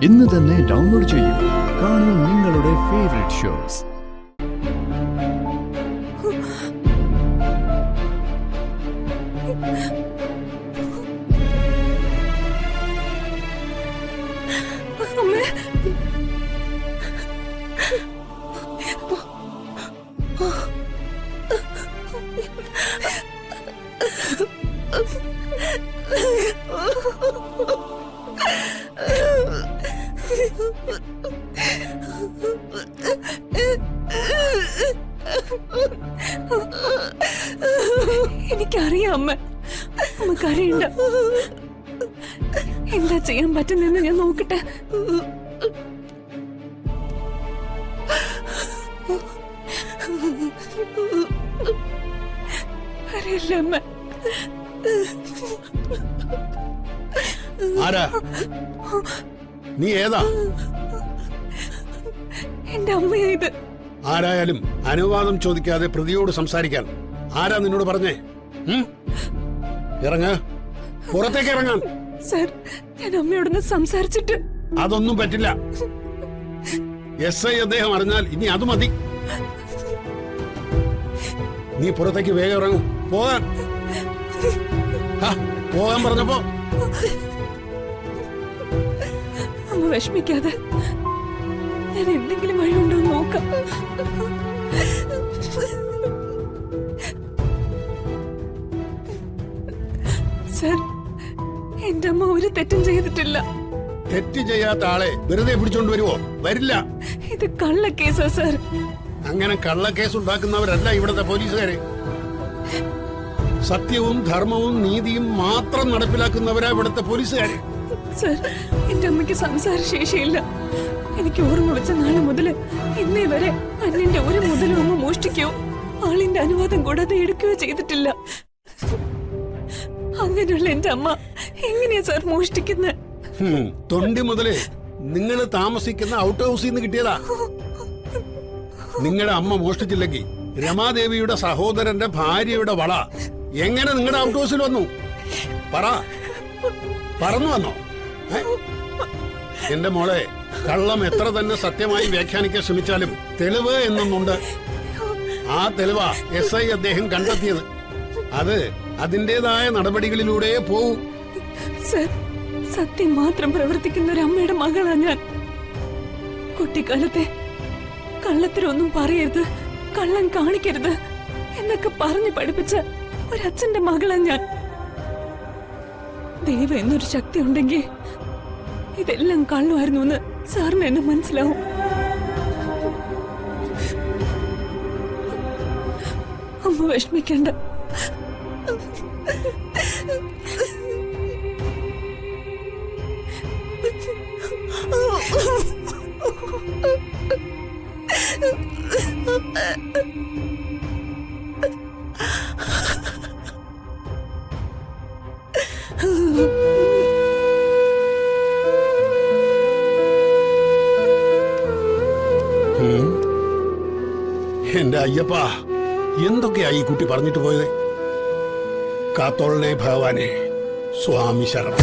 ഇന്ന് തന്നെ ഡൗൺലോഡ് ചെയ്യൂ. കാണൂ നിങ്ങളുടെ ഫേവറേറ്റ് ഷോസ്. എനിക്കറിയാം അമ്മ, അമ്മ കരയണ്ട. എന്താ ചെയ്യാൻ പറ്റുന്നെന്ന് ഞാൻ നോക്കട്ടെ. അറിയില്ല അമ്മ. ആരാ നീ? ഏതാ? എന്റെ അമ്മയാ ഇത്. ആരായാലും അനുവാദം ചോദിക്കാതെ പ്രതിയോട് സംസാരിക്കാൻ ആരാ നിന്നോട് പറഞ്ഞേ? ഇറങ്ങ, പുറത്തേക്ക് ഇറങ്ങാൻ. സർ, ഞാൻ അമ്മയോടൊന്ന് സംസാരിച്ചിട്ട്. അതൊന്നും പറ്റില്ല. SI അദ്ദേഹം അറിഞ്ഞാൽ ഇനി അത് മതി. നീ പുറത്തേക്ക് വേഗം ഇറങ്ങും. പോകാൻ പോകാൻ പറഞ്ഞപ്പോ. അമ്മ വിഷമിക്കാതെ, ഞാൻ എന്തെങ്കിലും വഴിയുണ്ടോ നോക്കാം. സർ, എന്റെ അമ്മ ഒരു തെറ്റും ചെയ്തിട്ടില്ല. തെറ്റ് ചെയ്യാത്ത ആളെ വെറുതെ പിടിച്ചോണ്ട് വരുവോ? വരില്ല. ഇത് കള്ളക്കേസാ സർ. അങ്ങനെ കള്ളക്കേസ് ഉണ്ടാക്കുന്നവരല്ല ഇവിടുത്തെ പോലീസുകാര്. സത്യവും ധർമ്മവും നീതിയും മാത്രം നടപ്പിലാക്കുന്നവരാ ഇവിടുത്തെ പോലീസുകാര്. സർ, എന്റെ അമ്മയ്ക്ക് സംസാര ശേഷിയില്ല. എനിക്ക് ഓർമ്മ വെച്ച നാളെ മുതല് ഇന്നേ വരെ അന്യന്റെ ഒരു മുതലും അമ്മ മോഷ്ടിക്കോ ആളിന്റെ അനുവാദം കൂടാതെ എടുക്കുകയോ ചെയ്തിട്ടില്ല. അങ്ങനെയുള്ള എന്റെ അമ്മ എങ്ങനെയാ സർ മോഷ്ടിക്കുന്നത്? തൊണ്ടി മുതല് നിങ്ങൾ താമസിക്കുന്ന ഔട്ട് ഹൗസിൽ നിന്ന് കിട്ടിയതാ. നിങ്ങളുടെ അമ്മ മോഷ്ടിച്ചില്ലെങ്കിൽ രമാദേവിയുടെ സഹോദരന്റെ ഭാര്യയുടെ വള എങ്ങനെ നിങ്ങളുടെ ഔട്ട് ഹൗസിൽ വന്നു? പറന്നു വന്നോ? എന്റെ മോളെ, കള്ളം എത്ര തന്നെ സത്യമായി വ്യാഖ്യാനിക്കാൻ ശ്രമിച്ചാലും തെളിവ് എന്നൊന്നുണ്ട്. ആ തെളിവാ SI അദ്ദേഹം കണ്ടെത്തിയത്. അത് അതിന്റേതായ നടപടികളിലൂടെ പോവും. സർ, സത്യം മാത്രം പ്രവർത്തിക്കുന്ന ഒരു അമ്മയുടെ മകളാ ഞാൻ. കുട്ടിക്കാലത്തെ കള്ളത്തിലൊന്നും പറയരുത്, കള്ളം കാണിക്കരുത് എന്നൊക്കെ പറഞ്ഞു പഠിപ്പിച്ച ഒരച്ഛന്റെ മകളാ ഞാൻ. ദൈവം എന്നൊരു ശക്തി ഉണ്ടെങ്കിൽ ഇതെല്ലാം കള്ളുമായിരുന്നു എന്ന് സാറിന് എന്നെ മനസ്സിലാവും. അമ്മ വിഷമിക്കണ്ട. എന്റെ അയ്യപ്പ, എന്തൊക്കെയാ ഈ കുട്ടി പറഞ്ഞിട്ട് പോയത്? കാത്തോളനെ ഭഗവാനെ, സ്വാമി ശരണം.